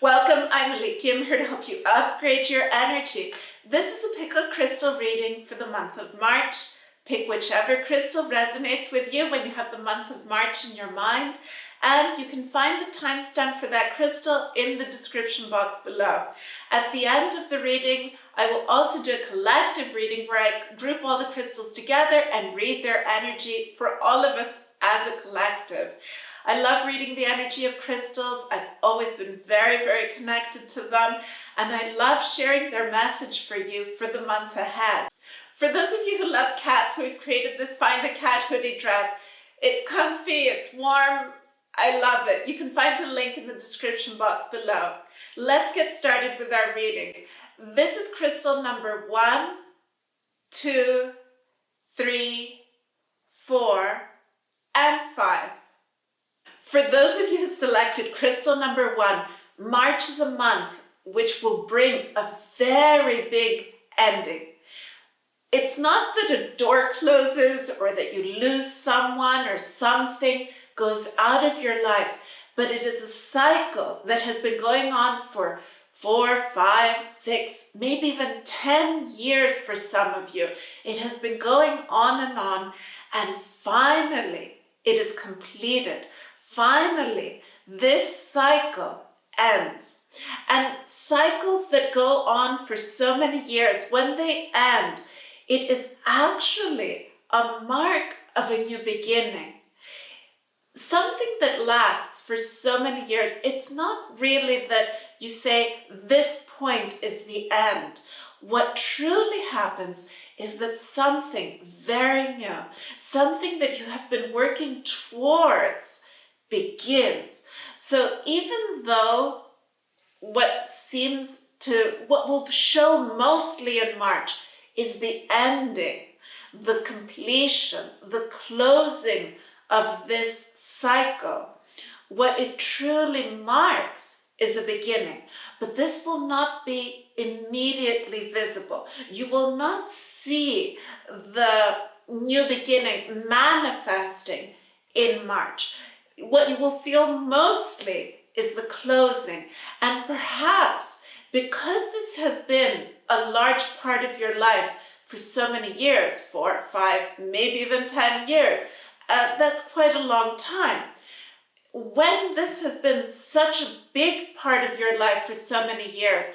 Welcome, I'm Aliki. I'm here to help you upgrade your energy. This is a pick a crystal reading for the month of March. Pick whichever crystal resonates with you when you have the month of March in your mind. And you can find the timestamp for that crystal in the description box below. At the end of the reading, I will also do a collective reading where I group all the crystals together and read their energy for all of us as a collective. I love reading the energy of crystals. I've always been very, very connected to them, and I love sharing their message for you for the month ahead. For those of you who love cats, we've created this Find a Cat hoodie dress. It's comfy, it's warm, I love it. You can find a link in the description box below. Let's get started with our reading. This is crystal number 1, 2, 3, 4, and 5. For those of you who selected crystal number 1, March is a month which will bring a very big ending. It's not that a door closes or that you lose someone or something goes out of your life, but it is a cycle that has been going on for 4, 5, 6, maybe even 10 years for some of you. It has been going on, and finally it is completed. Finally, this cycle ends. And cycles that go on for so many years, when they end, it is actually a mark of a new beginning. Something that lasts for so many years, it's not really that you say this point is the end. What truly happens is that something very new, something that you have been working towards, begins. So even though what will show mostly in March is the ending, the completion, the closing of this cycle, what it truly marks is a beginning. But this will not be immediately visible. You will not see the new beginning manifesting in March. What you will feel mostly is the closing. And perhaps because this has been a large part of your life for so many years, 4, 5, maybe even 10 years, that's quite a long time. When this has been such a big part of your life for so many years,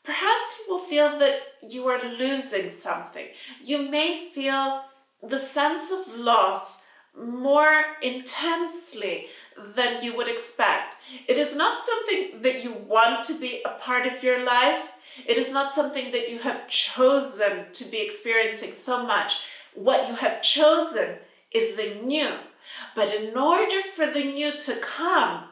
perhaps you will feel that you are losing something. You may feel the sense of loss more intensely than you would expect. It is not something that you want to be a part of your life. It is not something that you have chosen to be experiencing so much. What you have chosen is the new. But in order for the new to come,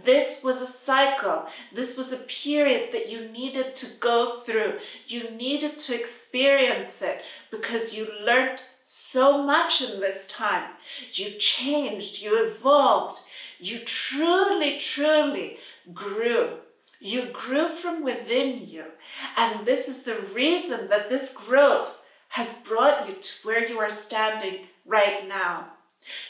this was a cycle. This was a period that you needed to go through. You needed to experience it because you learned so much in this time. You changed, you evolved, you truly, truly grew. You grew from within you. And this is the reason that this growth has brought you to where you are standing right now.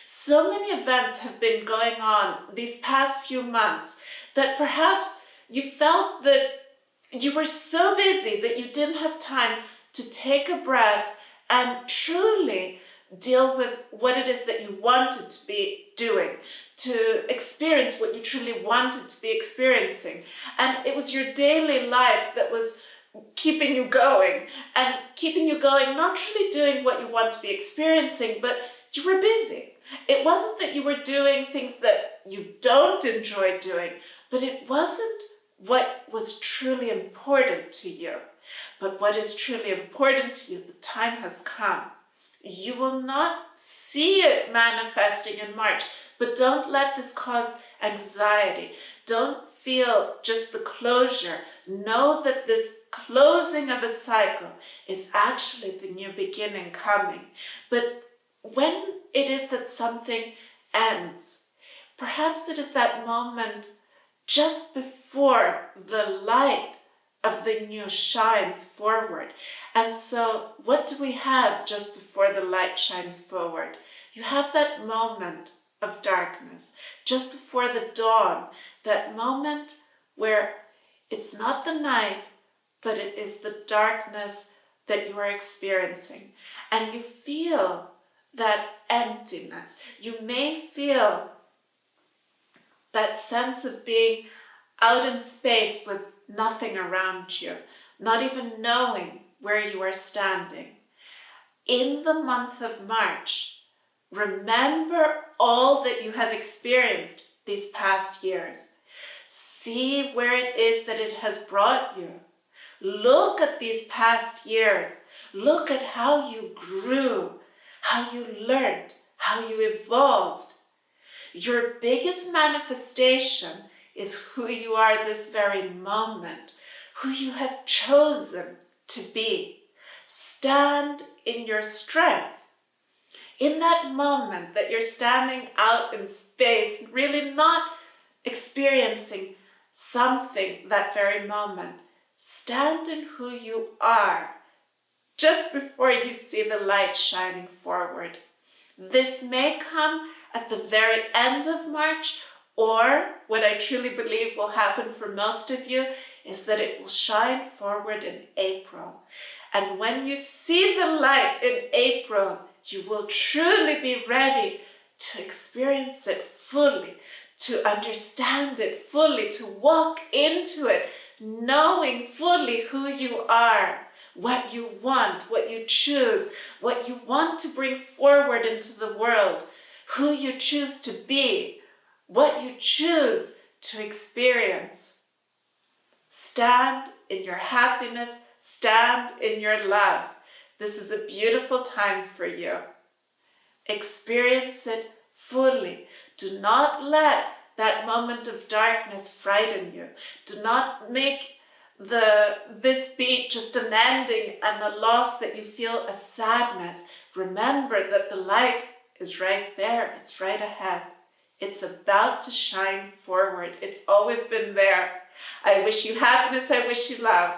So many events have been going on these past few months that perhaps you felt that you were so busy that you didn't have time to take a breath and truly deal with what it is that you wanted to be doing, to experience what you truly wanted to be experiencing. And it was your daily life that was keeping you going, and keeping you going, not truly doing what you want to be experiencing, but you were busy. It wasn't that you were doing things that you don't enjoy doing, but it wasn't what was truly important to you. But what is truly important to you, the time has come. You will not see it manifesting in March, but don't let this cause anxiety. Don't feel just the closure. Know that this closing of a cycle is actually the new beginning coming. But when it is that something ends, perhaps it is that moment just before the light of the new shines forward. And so what do we have just before the light shines forward? You have that moment of darkness, just before the dawn, that moment where it's not the night, but it is the darkness that you are experiencing. And you feel that emptiness. You may feel that sense of being out in space with nothing around you, not even knowing where you are standing. In the month of March, remember all that you have experienced these past years. See where it is that it has brought you. Look at these past years. Look at how you grew, how you learned, how you evolved. Your biggest manifestation is who you are this very moment, who you have chosen to be. Stand in your strength. In that moment that you're standing out in space, really not experiencing something that very moment, stand in who you are just before you see the light shining forward. This may come at the very end of March, or what I truly believe will happen for most of you is that it will shine forward in April. And when you see the light in April, you will truly be ready to experience it fully, to understand it fully, to walk into it, knowing fully who you are, what you want, what you choose, what you want to bring forward into the world, who you choose to be, what you choose to experience. Stand in your happiness, stand in your love. This is a beautiful time for you. Experience it fully. Do not let that moment of darkness frighten you. Do not make this be just an ending and a loss that you feel a sadness. Remember that the light is right there. It's right ahead. It's about to shine forward. It's always been there. I wish you happiness. I wish you love.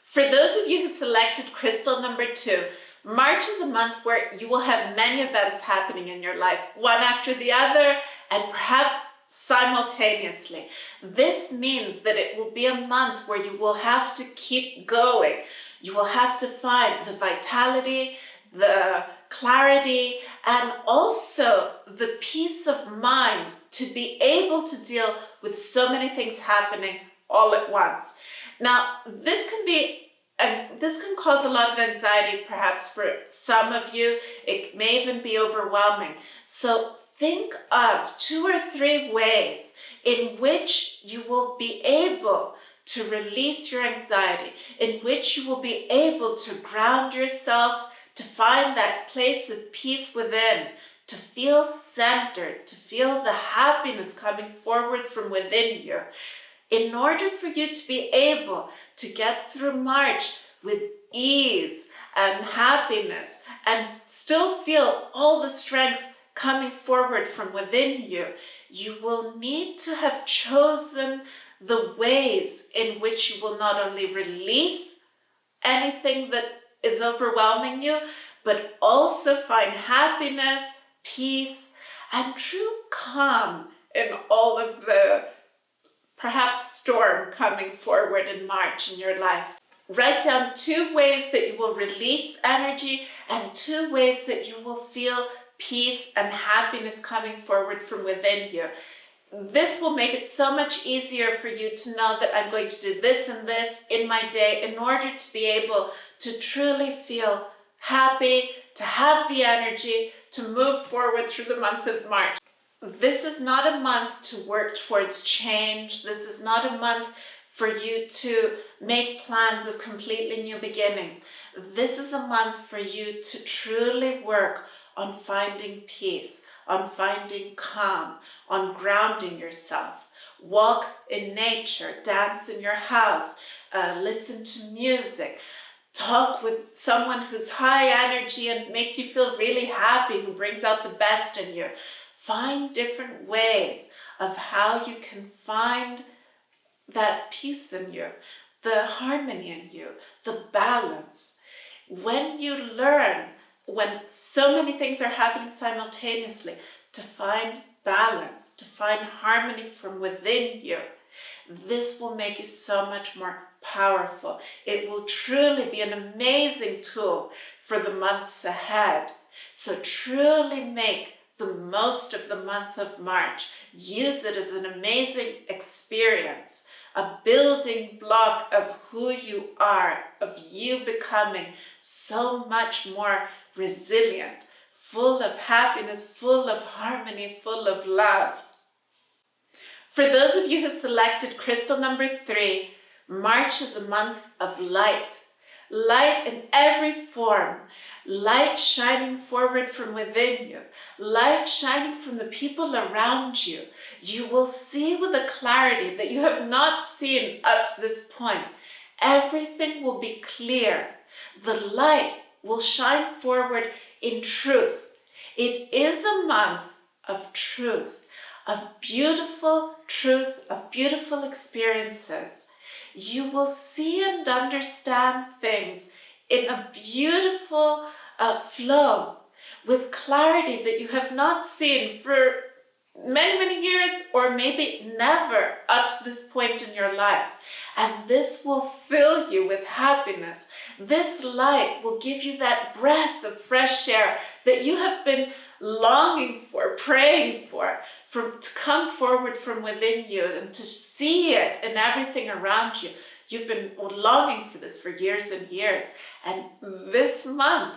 For those of you who selected crystal number 2, March is a month where you will have many events happening in your life, one after the other, and perhaps simultaneously. This means that it will be a month where you will have to keep going. You will have to find the vitality, the clarity, and also the peace of mind to be able to deal with so many things happening all at once. Now, this can cause a lot of anxiety, perhaps for some of you. It may even be overwhelming. So think of 2 or 3 ways in which you will be able to release your anxiety, in which you will be able to ground yourself, to find that place of peace within, to feel centered, to feel the happiness coming forward from within you. In order for you to be able to get through March with ease and happiness and still feel all the strength coming forward from within you, you will need to have chosen the ways in which you will not only release anything that is overwhelming you, but also find happiness, peace, and true calm in all of the perhaps storm coming forward in March in your life. Write down 2 ways that you will release energy and 2 ways that you will feel peace and happiness coming forward from within you. This will make it so much easier for you to know that I'm going to do this and this in my day in order to be able to truly feel happy, to have the energy to move forward through the month of March. This is not a month to work towards change. This is not a month for you to make plans of completely new beginnings. This is a month for you to truly work on finding peace, on finding calm, on grounding yourself. Walk in nature, dance in your house, listen to music, talk with someone who's high energy and makes you feel really happy, who brings out the best in you. Find different ways of how you can find that peace in you, the harmony in you, the balance. When you learn, when so many things are happening simultaneously, to find balance, to find harmony from within you, this will make you so much more powerful. It will truly be an amazing tool for the months ahead. So truly make the most of the month of March. Use it as an amazing experience, a building block of who you are, of you becoming so much more resilient, full of happiness, full of harmony, full of love. For those of you who selected crystal number 3, March is a month of light. Light in every form. Light shining forward from within you. Light shining from the people around you. You will see with a clarity that you have not seen up to this point. Everything will be clear. The light will shine forward in truth. It is a month of truth, of beautiful truth, of beautiful experiences. You will see and understand things in a beautiful flow, with clarity that you have not seen for many, many years, or maybe never up to this point in your life. And this will fill you with happiness. This light will give you that breath of fresh air that you have been longing for, praying for to come forward from within you and to see it in everything around you. You've been longing for this for years and years. And this month,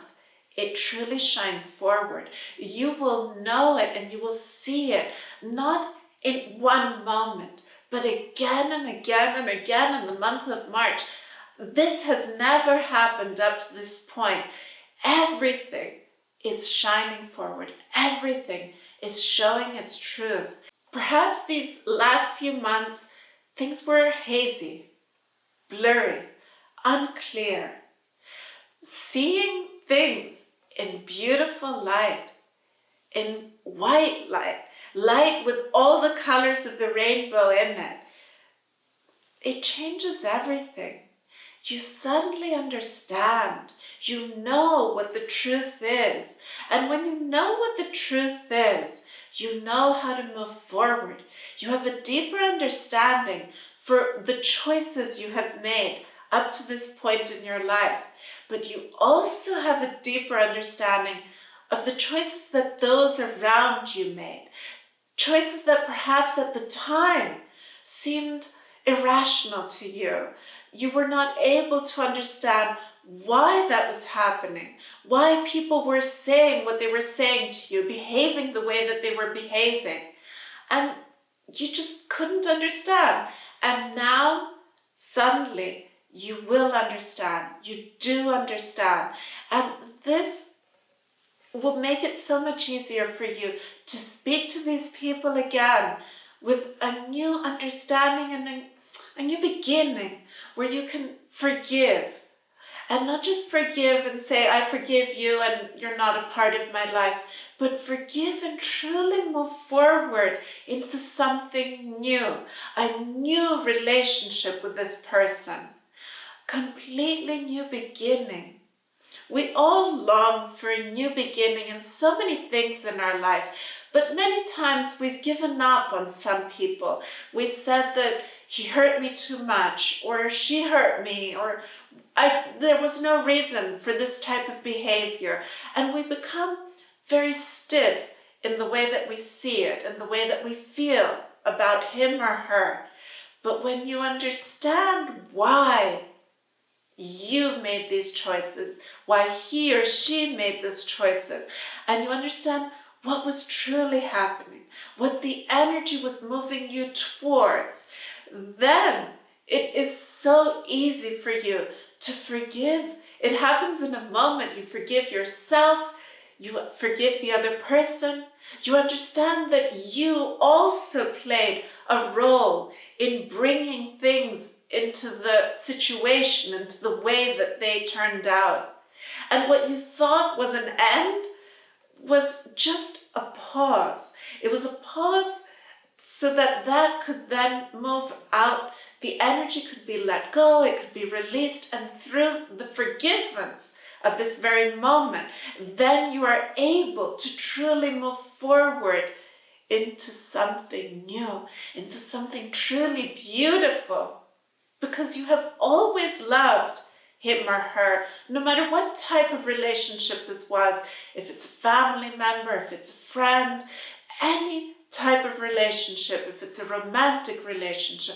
it truly shines forward. You will know it and you will see it, not in one moment, but again and again and again in the month of March. This has never happened up to this point. Everything is shining forward. Everything is showing its truth. Perhaps these last few months, things were hazy, blurry, unclear. Seeing things in beautiful light, in white light, light with all the colors of the rainbow in it, it changes everything. You suddenly understand. You know what the truth is. And when you know what the truth is, you know how to move forward. You have a deeper understanding for the choices you have made up to this point in your life. But you also have a deeper understanding of the choices that those around you made. Choices that perhaps at the time seemed irrational to you. You were not able to understand why that was happening, why people were saying what they were saying to you, behaving the way that they were behaving. And you just couldn't understand. And now, suddenly, you will understand. You do understand. And this will make it so much easier for you to speak to these people again with a new understanding and a new beginning where you can forgive. And not just forgive and say, I forgive you and you're not a part of my life, but forgive and truly move forward into something new, a new relationship with this person, completely new beginning. We all long for a new beginning in so many things in our life, but many times we've given up on some people. We said that he hurt me too much, or she hurt me, or there was no reason for this type of behavior. And we become very stiff in the way that we see it, and the way that we feel about him or her. But when you understand why you made these choices, why he or she made these choices, and you understand what was truly happening, what the energy was moving you towards, then it is so easy for you to forgive. It happens in a moment. You forgive yourself, you forgive the other person. You understand that you also played a role in bringing things into the situation, into the way that they turned out. And what you thought was an end was just a pause. It was a pause so that that could then move out. The energy could be let go, it could be released, and through the forgiveness of this very moment, then you are able to truly move forward into something new, into something truly beautiful, because you have always loved him or her, no matter what type of relationship this was, if it's a family member, if it's a friend, any type of relationship, if it's a romantic relationship,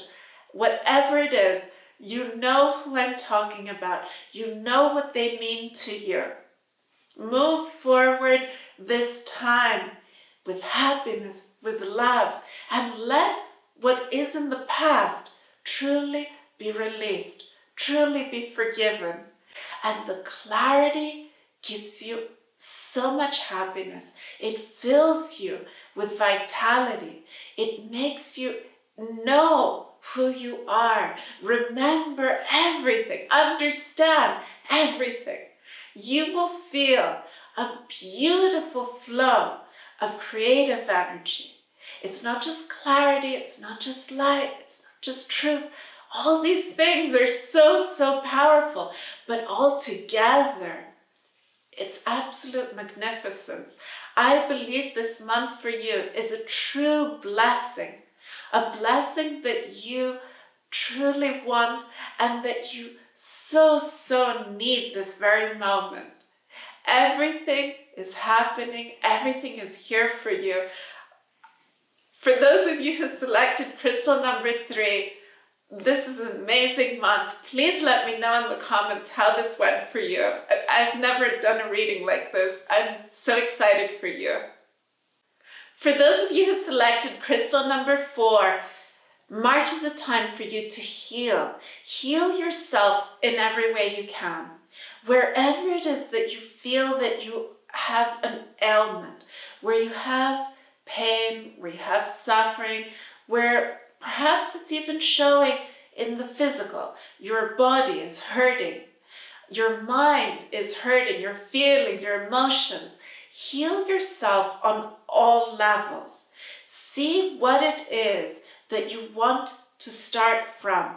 whatever it is, you know who I'm talking about. You know what they mean to you. Move forward this time with happiness, with love, and let what is in the past truly be released, truly be forgiven. And the clarity gives you so much happiness. It fills you with vitality. It makes you know who you are. Remember everything. Understand everything. You will feel a beautiful flow of creative energy. It's not just clarity, it's not just light, it's not just truth. All these things are so powerful, but all together, it's absolute magnificence. I believe this month for you is a true blessing, a blessing that you truly want and that you so need this very moment. Everything is happening. Everything is here for you. For those of you who selected crystal number 3, this is an amazing month. Please let me know in the comments how this went for you. I've never done a reading like this. I'm so excited for you. For those of you who selected crystal number 4, March is a time for you to heal. Heal yourself in every way you can. Wherever it is that you feel that you have an ailment, where you have pain, where you have suffering, where perhaps it's even showing in the physical. Your body is hurting. Your mind is hurting. Your feelings, your emotions. Heal yourself on all levels. See what it is that you want to start from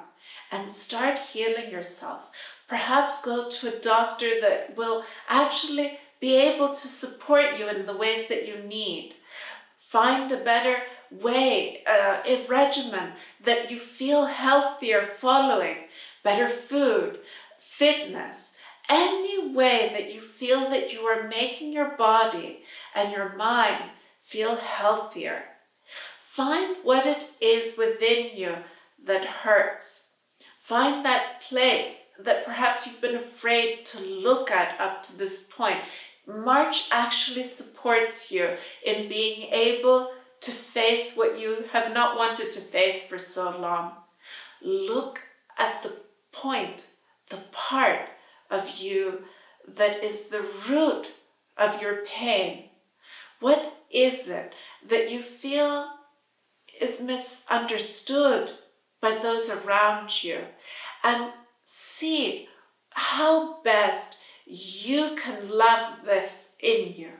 and start healing yourself. Perhaps go to a doctor that will actually be able to support you in the ways that you need. Find a better way, a regimen that you feel healthier following, better food, fitness, any way that you feel that you are making your body and your mind feel healthier. Find what it is within you that hurts. Find that place that perhaps you've been afraid to look at up to this point. March actually supports you in being able to face what you have not wanted to face for so long. Look at the point, the part of you that is the root of your pain. What is it that you feel is misunderstood by those around you? And see how best you can love this in you.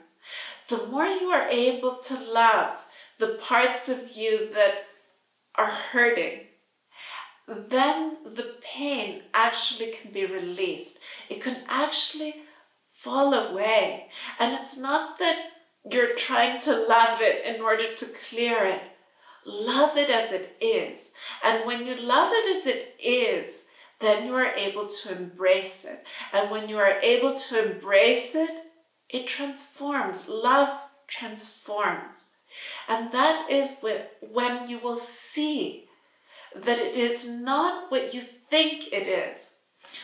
The more you are able to love the parts of you that are hurting, then the pain actually can be released. It can actually fall away. And it's not that you're trying to love it in order to clear it. Love it as it is. And when you love it as it is, then you are able to embrace it. And when you are able to embrace it, it transforms. Love transforms. And that is when you will see that it is not what you think it is.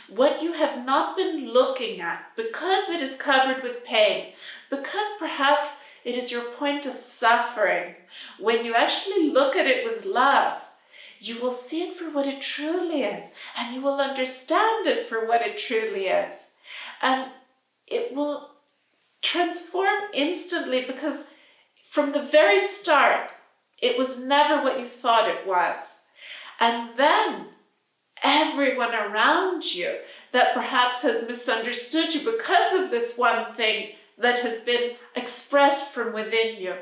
What you have not been looking at, because it is covered with pain, because perhaps it is your point of suffering. When you actually look at it with love, you will see it for what it truly is, and you will understand it for what it truly is. And it will transform instantly, because from the very start, it was never what you thought it was. And then everyone around you that perhaps has misunderstood you because of this one thing that has been expressed from within you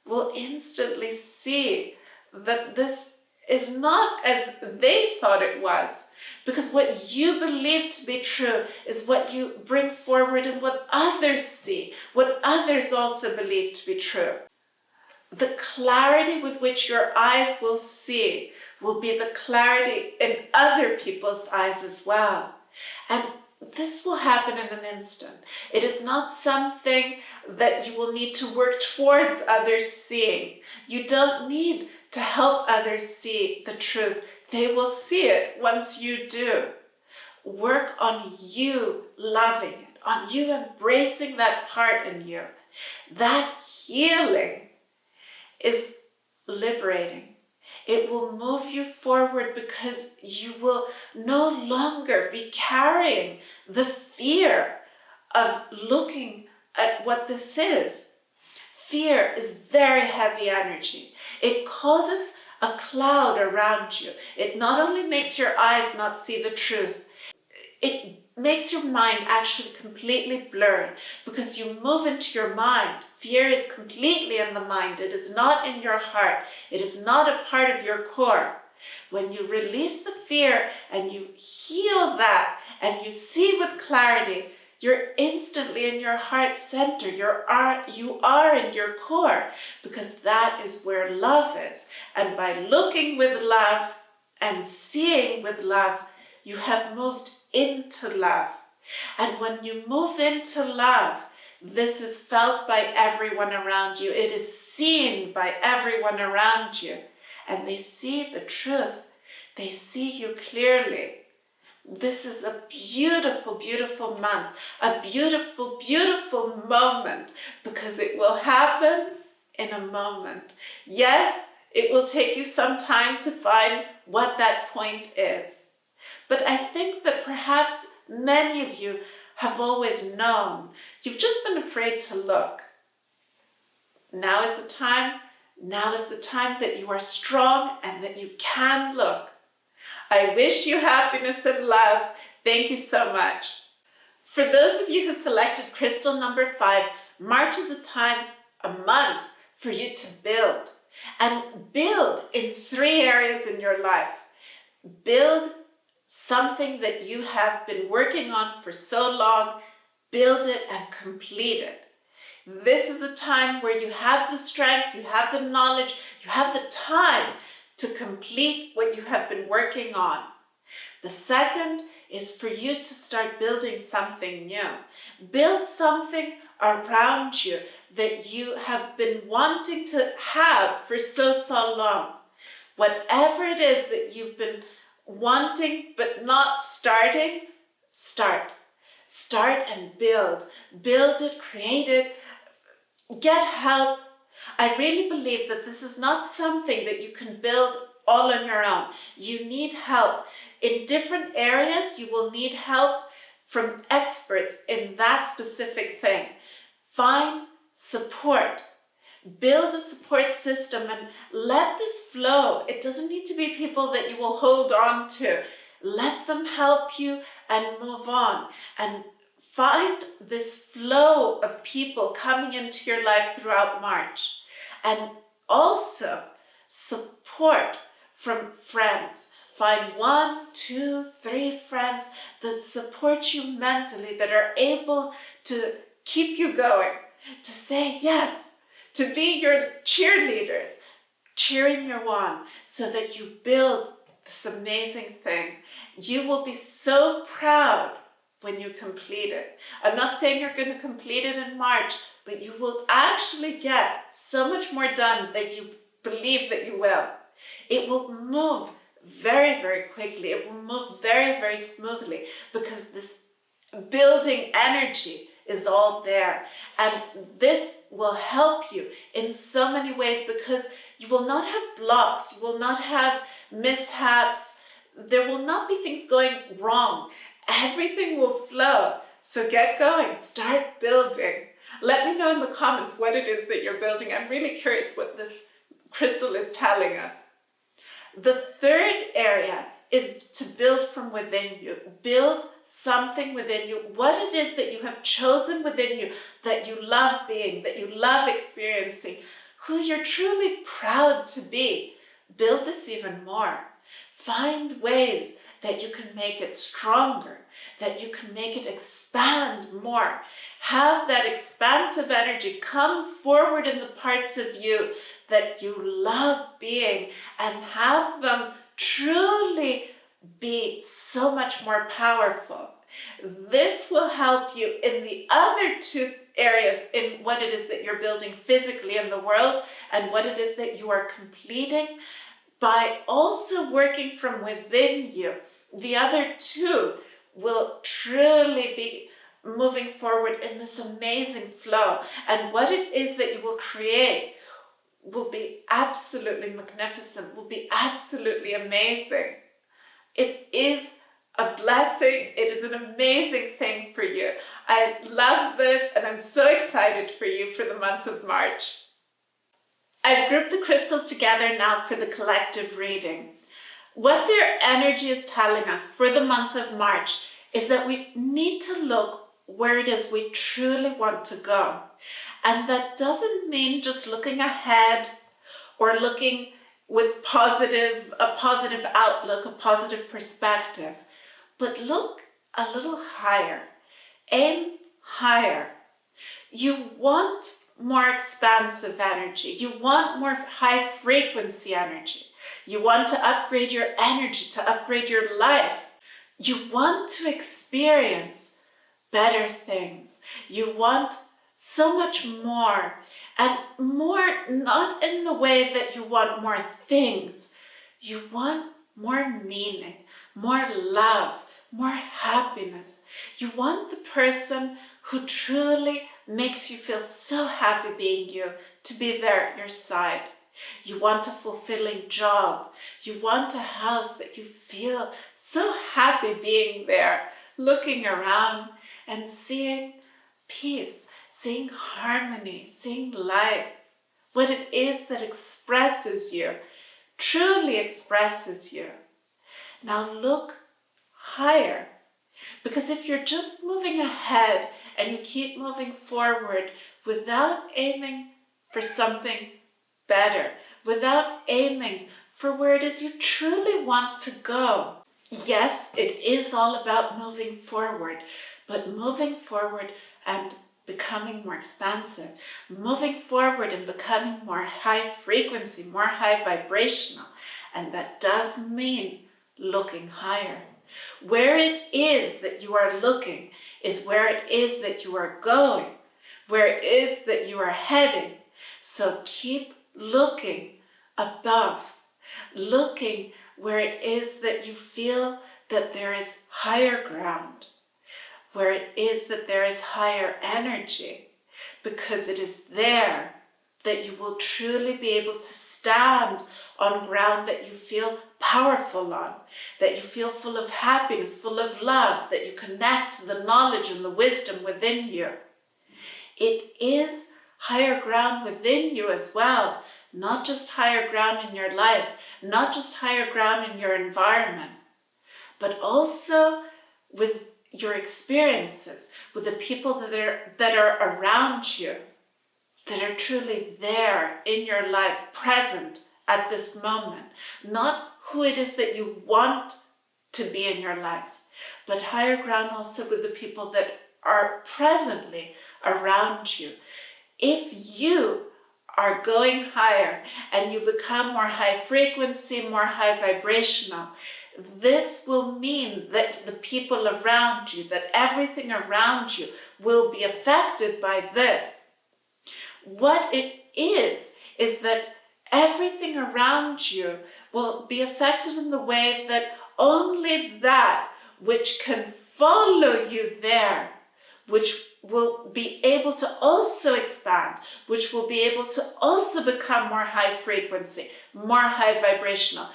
will instantly see that this is not as they thought it was. Because what you believe to be true is what you bring forward and what others see, what others also believe to be true. The clarity with which your eyes will see will be the clarity in other people's eyes as well. And this will happen in an instant. It is not something that you will need to work towards others seeing. You don't need to help others see the truth. They will see it once you do. Work on you loving it, on you embracing that part in you. That healing is liberating. It will move you forward because you will no longer be carrying the fear of looking at what this is. Fear is very heavy energy. It causes a cloud around you. It not only makes your eyes not see the truth, it makes your mind actually completely blurry because you move into your mind. Fear is completely in the mind. It is not in your heart. It is not a part of your core. When you release the fear and you heal that and you see with clarity, you're instantly in your heart center. You are in your core because that is where love is. And by looking with love and seeing with love, you have moved into love. And when you move into love, this is felt by everyone around you. It is seen by everyone around you. And they see the truth. They see you clearly. This is a beautiful, beautiful month. A beautiful, beautiful moment because it will happen in a moment. Yes, it will take you some time to find what that point is. But I think that perhaps many of you have always known. You've just been afraid to look. Now is the time. Now is the time that you are strong and that you can look. I wish you happiness and love. Thank you so much. For those of you who selected crystal number 5, March is a month for you to build. And build in 3 areas in your life. Build something that you have been working on for so long, build it and complete it. This is a time where you have the strength, you have the knowledge, you have the time to complete what you have been working on. The second is for you to start building something new. Build something around you that you have been wanting to have for so long. Whatever it is that you've been wanting but not starting, start. Start and build. Build it, create it, get help. I really believe that this is not something that you can build all on your own. You need help. In different areas, you will need help from experts in that specific thing. Find support. Build a support system and let this flow. It doesn't need to be people that you will hold on to. Let them help you and move on. And find this flow of people coming into your life throughout March. And also support from friends. Find 1, 2, 3 friends that support you mentally, that are able to keep you going, to say yes, to be your cheerleaders, cheering you on so that you build this amazing thing. You will be so proud when you complete it. I'm not saying you're going to complete it in March, but you will actually get so much more done than you believe that you will. It will move very, very quickly. It will move very, very smoothly because this building energy is all there. And this will help you in so many ways because you will not have blocks, you will not have mishaps, there will not be things going wrong. Everything will flow. So get going, start building. Let me know in the comments what it is that you're building. I'm really curious what this crystal is telling us. The third area is to build from within you. Build something within you. What it is that you have chosen within you, that you love being, that you love experiencing, who you're truly proud to be. Build this even more. Find ways that you can make it stronger, that you can make it expand more. Have that expansive energy come forward in the parts of you that you love being and have them truly be so much more powerful. This will help you in the other two areas, in what it is that you're building physically in the world and what it is that you are completing, by also working from within you. The other two will truly be moving forward in this amazing flow. And what it is that you will create will be absolutely magnificent, will be absolutely amazing. It is a blessing. It is an amazing thing for you. I love this, and I'm so excited for you for the month of March. I've grouped the crystals together now for the collective reading. What their energy is telling us for the month of March is that we need to look where it is we truly want to go. And that doesn't mean just looking ahead or looking with a positive outlook, a positive perspective, but look a little higher, aim higher. You want more expansive energy. You want more high frequency energy. You want to upgrade your energy, to upgrade your life. You want to experience better things. You want so much more, and more not in the way that you want more things. You want more meaning, more love, more happiness. You want the person who truly makes you feel so happy being you to be there at your side. You want a fulfilling job. You want a house that you feel so happy being there, looking around and seeing peace, seeing harmony, seeing light. What it is that expresses you, truly expresses you. Now look higher. Because if you're just moving ahead and you keep moving forward without aiming for something better, without aiming for where it is you truly want to go. Yes, it is all about moving forward, but moving forward and becoming more expansive, moving forward and becoming more high frequency, more high vibrational. And that does mean looking higher. Where it is that you are looking is where it is that you are going, where it is that you are heading. So keep looking above, looking where it is that you feel that there is higher ground, where it is that there is higher energy, because it is there that you will truly be able to stand on ground that you feel powerful on, that you feel full of happiness, full of love, that you connect to the knowledge and the wisdom within you. It is higher ground within you as well, not just higher ground in your life, not just higher ground in your environment, but also with your experiences, with the people that are around you, that are truly there in your life, present at this moment. Not who it is that you want to be in your life, but higher ground also with the people that are presently around you. If you are going higher and you become more high frequency, more high vibrational, this will mean that the people around you, that everything around you will be affected by this. What it is that everything around you will be affected in the way that only that which can follow you there, which will be able to also expand, which will be able to also become more high frequency, more high vibrational.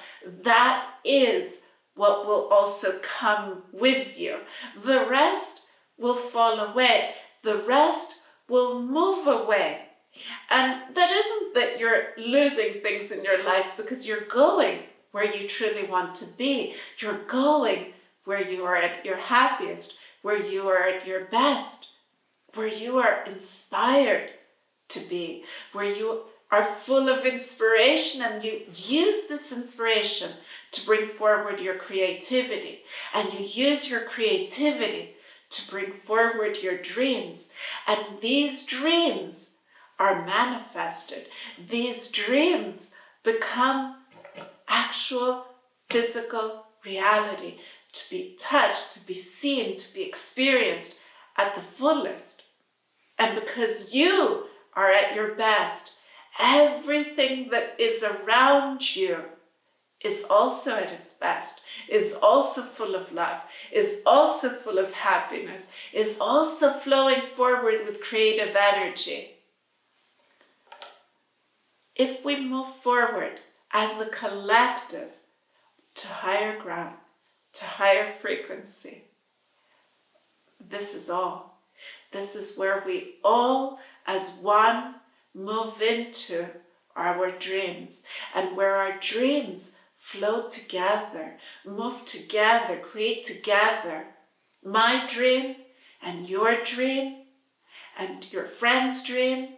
That is what will also come with you. The rest will fall away. The rest will move away. And that isn't that you're losing things in your life, because you're going where you truly want to be. You're going where you are at your happiest, where you are at your best, where you are inspired to be, where you are full of inspiration, and you use this inspiration to bring forward your creativity, and you use your creativity to bring forward your dreams. And these dreams are manifested. These dreams become actual physical reality, to be touched, to be seen, to be experienced at the fullest. And because you are at your best, everything that is around you is also at its best, is also full of love, is also full of happiness, is also flowing forward with creative energy. If we move forward as a collective to higher ground, to higher frequency, this is all. This is where we all as one move into our dreams, and where our dreams flow together, move together, create together. My dream and your dream and your friend's dream,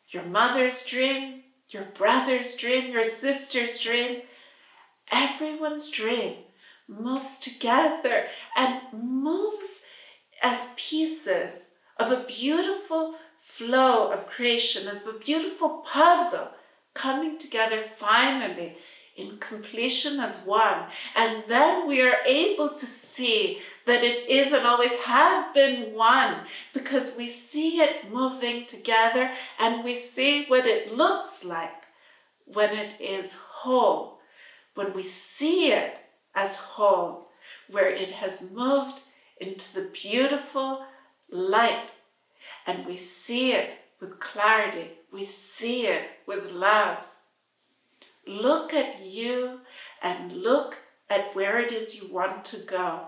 your mother's dream, your brother's dream, your sister's dream, everyone's dream moves together and moves as pieces of a beautiful flow of creation, of a beautiful puzzle coming together finally in completion as one. And then we are able to see that it is and always has been one, because we see it moving together and we see what it looks like when it is whole, when we see it as whole, where it has moved into the beautiful light, and we see it with clarity, we see it with love. Look at you and look at where it is you want to go.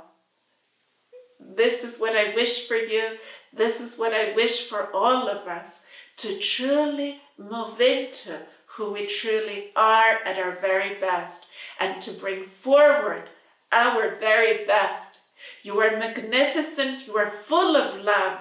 This is what I wish for you. This is what I wish for all of us, to truly move into who we truly are at our very best, and to bring forward our very best. You are magnificent. You are full of love.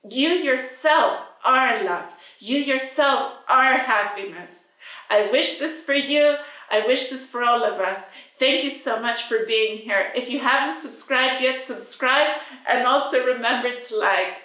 You yourself are love. You yourself are happiness. I wish this for you. I wish this for all of us. Thank you so much for being here. If you haven't subscribed yet, subscribe, and also remember to like.